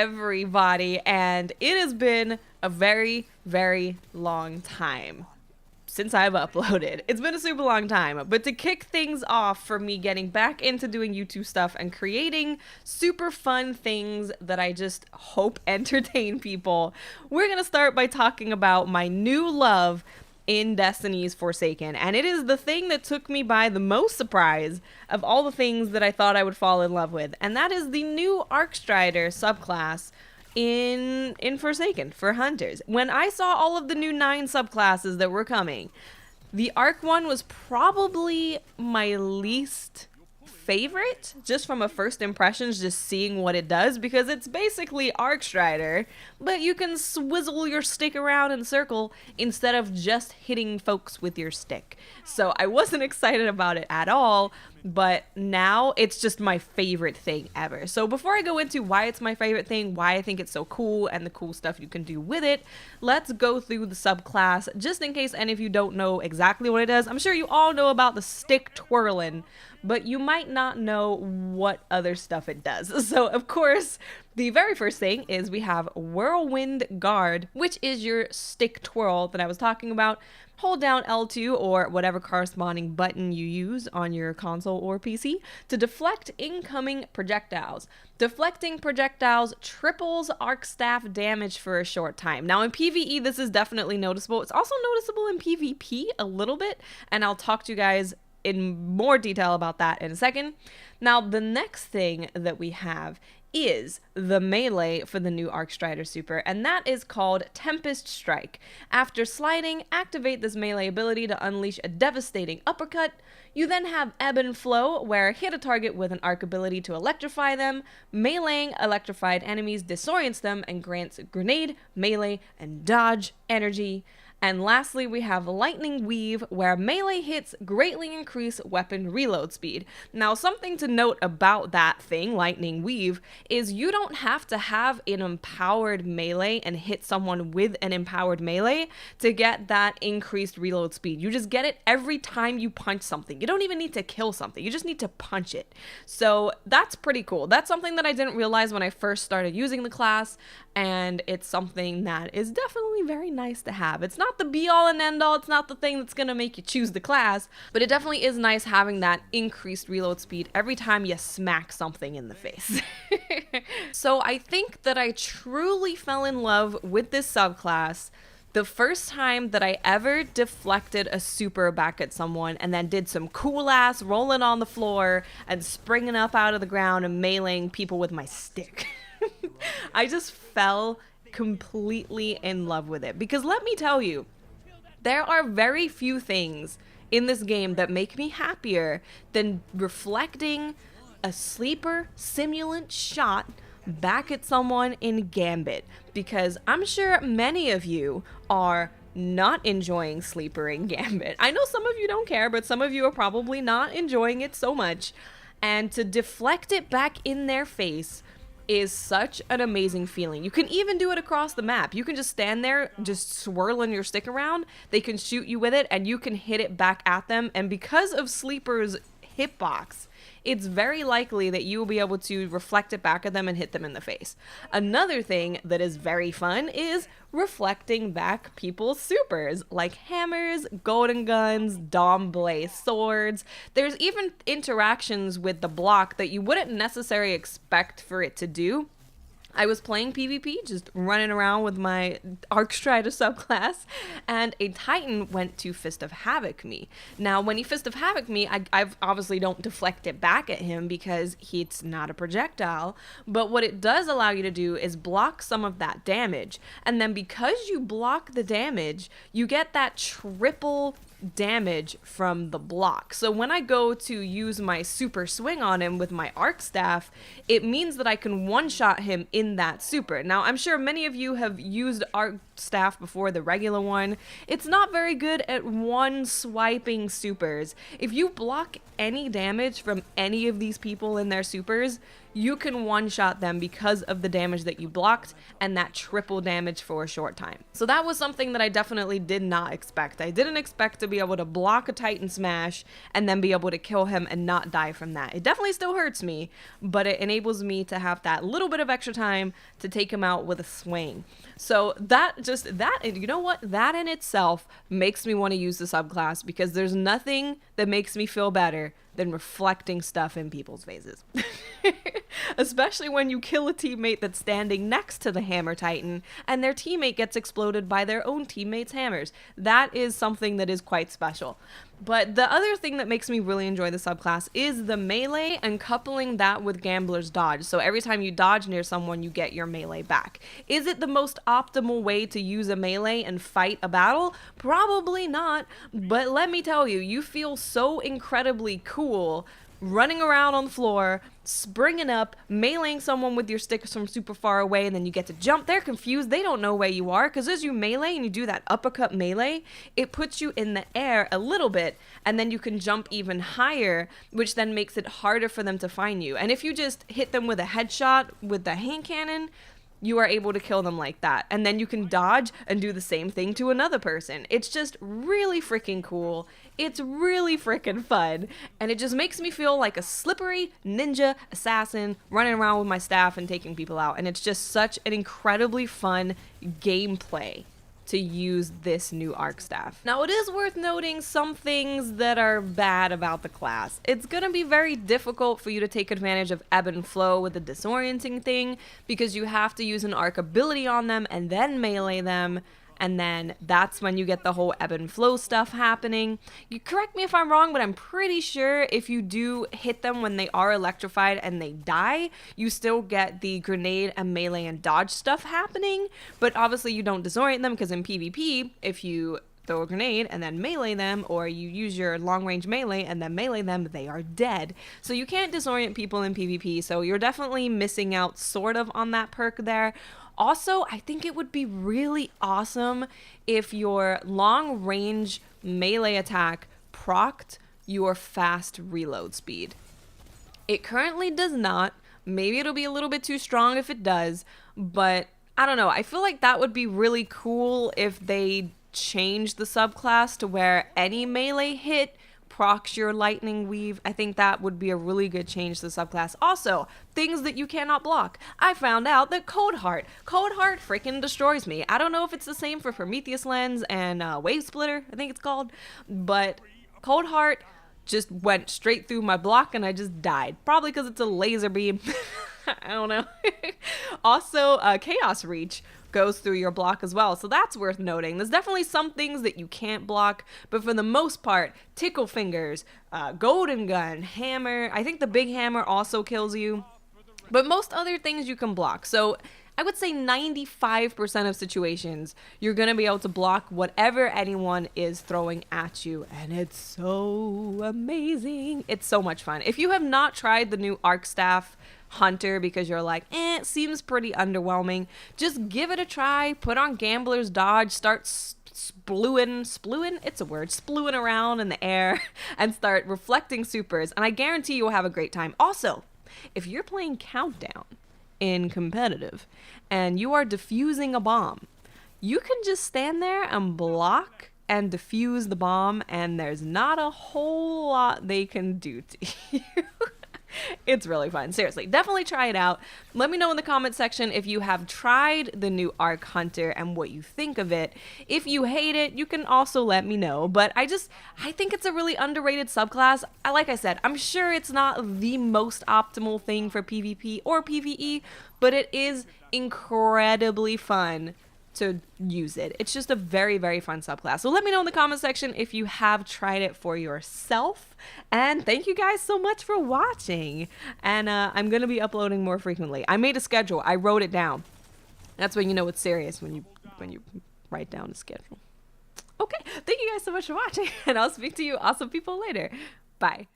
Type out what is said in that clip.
everybody, and it has been a very, very long time since I've uploaded. It's been a super long time, but to kick things off for me getting back into doing YouTube stuff and creating super fun things that I just hope entertain people, we're gonna start by talking about my new love in Destiny's Forsaken, and it is the thing that took me by the most surprise of all the things that I thought I would fall in love with, and that is the new arcstrider subclass in Forsaken for hunters. When I saw all of the new 9 subclasses that were coming, the arc one was probably my least favorite, just from a first impressions, just seeing what it does, because it's basically arcstrider, but you can swizzle your stick around in a circle instead of just hitting folks with your stick. So I wasn't excited about it at all, but now it's just my favorite thing ever. So before I go into why it's my favorite thing, why I think it's so cool, and the cool stuff you can do with it, let's go through the subclass, just in case any of you don't know exactly what it does. I'm sure you all know about the stick twirling, but you might not know what other stuff it does. So of course, the very first thing is we have Whirlwind Guard, which is your stick twirl that I was talking about. Hold down L2 or whatever corresponding button you use on your console or PC to deflect incoming projectiles. Deflecting projectiles triples arc staff damage for a short time. Now in PvE, this is definitely noticeable. It's also noticeable in PvP a little bit, and I'll talk to you guys in more detail about that in a second. Now, the next thing that we have is the melee for the new arcstrider super, and that is called Tempest Strike. After sliding, activate this melee ability to unleash a devastating uppercut. You then have Ebb and Flow, where hit a target with an arc ability to electrify them. Meleeing electrified enemies disorients them and grants grenade, melee, and dodge energy. And lastly, we have Lightning Weave, where melee hits greatly increase weapon reload speed. Now, something to note about that thing, Lightning Weave, is you don't have to have an empowered melee and hit someone with an empowered melee to get that increased reload speed. You just get it every time you punch something. You don't even need to kill something. You just need to punch it. So that's pretty cool. That's something that I didn't realize when I first started using the class, and it's something that is definitely very nice to have. It's not the be all and end all, it's not the thing that's gonna make you choose the class, but it definitely is nice having that increased reload speed every time you smack something in the face. So I think that I truly fell in love with this subclass the first time that I ever deflected a super back at someone and then did some cool ass rolling on the floor and springing up out of the ground and meleeing people with my stick. I just fell completely in love with it, because let me tell you, there are very few things in this game that make me happier than reflecting a sleeper simulant shot back at someone in Gambit, because I'm sure many of you are not enjoying sleeper in Gambit. I know some of you don't care, but some of you are probably not enjoying it so much, and to deflect it back in their face is such an amazing feeling. You can even do it across the map. You can just stand there, just swirling your stick around. They can shoot you with it, and you can hit it back at them. And because of Sleeper's hitbox, it's very likely that you will be able to reflect it back at them and hit them in the face. Another thing that is very fun is reflecting back people's supers, like hammers, golden guns, Dom Blaze swords. There's even interactions with the block that you wouldn't necessarily expect for it to do. I was playing PvP, just running around with my arcstrider subclass, and a Titan went to Fist of Havoc me. Now, when he Fist of Havoc me, I obviously don't deflect it back at him because it's not a projectile, but what it does allow you to do is block some of that damage, and then because you block the damage, you get that triple damage from the block. So when I go to use my super swing on him with my arc staff, it means that I can one-shot him in that super. Now, I'm sure many of you have used arc staff before, the regular one. It's not very good at one swiping supers. If you block any damage from any of these people in their supers, you can one-shot them because of the damage that you blocked and that triple damage for a short time. So that was something that I definitely did not expect. I didn't expect to be able to block a Titan Smash and then be able to kill him and not die from that. It definitely still hurts me, but it enables me to have that little bit of extra time to take him out with a swing. So you know what? That in itself makes me want to use the subclass, because there's nothing that makes me feel better than reflecting stuff in people's faces. Especially when you kill a teammate that's standing next to the Hammer Titan and their teammate gets exploded by their own teammate's hammers. That is something that is quite special. But the other thing that makes me really enjoy the subclass is the melee and coupling that with Gambler's Dodge. So every time you dodge near someone, you get your melee back. Is it the most optimal way to use a melee and fight a battle? Probably not. But let me tell you, you feel so incredibly cool running around on the floor, springing up, meleeing someone with your sticks from super far away, and then you get to jump. They're confused. They don't know where you are, because as you melee and you do that uppercut melee, it puts you in the air a little bit, and then you can jump even higher, which then makes it harder for them to find you. And if you just hit them with a headshot with the hand cannon, you are able to kill them like that. And then you can dodge and do the same thing to another person. It's just really freaking cool. It's really freaking fun. And it just makes me feel like a slippery ninja assassin running around with my staff and taking people out. And it's just such an incredibly fun gameplay to use this new arc staff. Now, it is worth noting some things that are bad about the class. It's gonna be very difficult for you to take advantage of ebb and flow with the disorienting thing, because you have to use an arc ability on them and then melee them, and then that's when you get the whole ebb and flow stuff happening. You correct me if I'm wrong, but I'm pretty sure if you do hit them when they are electrified and they die, you still get the grenade and melee and dodge stuff happening. But obviously you don't disorient them, because in PvP, if you throw a grenade and then melee them, or you use your long range melee and then melee them, they are dead. So you can't disorient people in PvP, so you're definitely missing out sort of on that perk there. Also, I think it would be really awesome if your long range melee attack procced your fast reload speed. It currently does not. Maybe it'll be a little bit too strong if it does, but I don't know. I feel like that would be really cool if they change the subclass to where any melee hit procs your lightning weave. I think that would be a really good change to the subclass. Also, things that you cannot block. I found out that Cold Heart freaking destroys me. I don't know if it's the same for Prometheus Lens and Wave Splitter, I think it's called, but Cold Heart just went straight through my block and I just died. Probably because it's a laser beam. I don't know. Also, Chaos Reach goes through your block as well, so that's worth noting. There's definitely some things that you can't block, but for the most part, Tickle Fingers, Golden Gun, Hammer, I think the big hammer also kills you, but most other things you can block. So I would say 95% of situations, you're going to be able to block whatever anyone is throwing at you, and it's so amazing. It's so much fun. If you have not tried the new Arc Staff Hunter because you're like, it seems pretty underwhelming, just give it a try. Put on Gambler's Dodge, start spluing around in the air and start reflecting supers, and I guarantee you'll have a great time. Also, if you're playing Countdown in competitive and you are defusing a bomb, you can just stand there and block and defuse the bomb, and there's not a whole lot they can do to you. It's really fun. Seriously, definitely try it out. Let me know in the comment section if you have tried the new Arc Hunter and what you think of it. If you hate it, you can also let me know. But I think it's a really underrated subclass. Like I said, I'm sure it's not the most optimal thing for PvP or PvE, but it is incredibly fun to use it. It's just a very, very fun subclass. So let me know in the comment section if you have tried it for yourself. And thank you guys so much for watching. And I'm going to be uploading more frequently. I made a schedule. I wrote it down. That's when you know it's serious, when you write down a schedule. Okay, thank you guys so much for watching, and I'll speak to you awesome people later. Bye.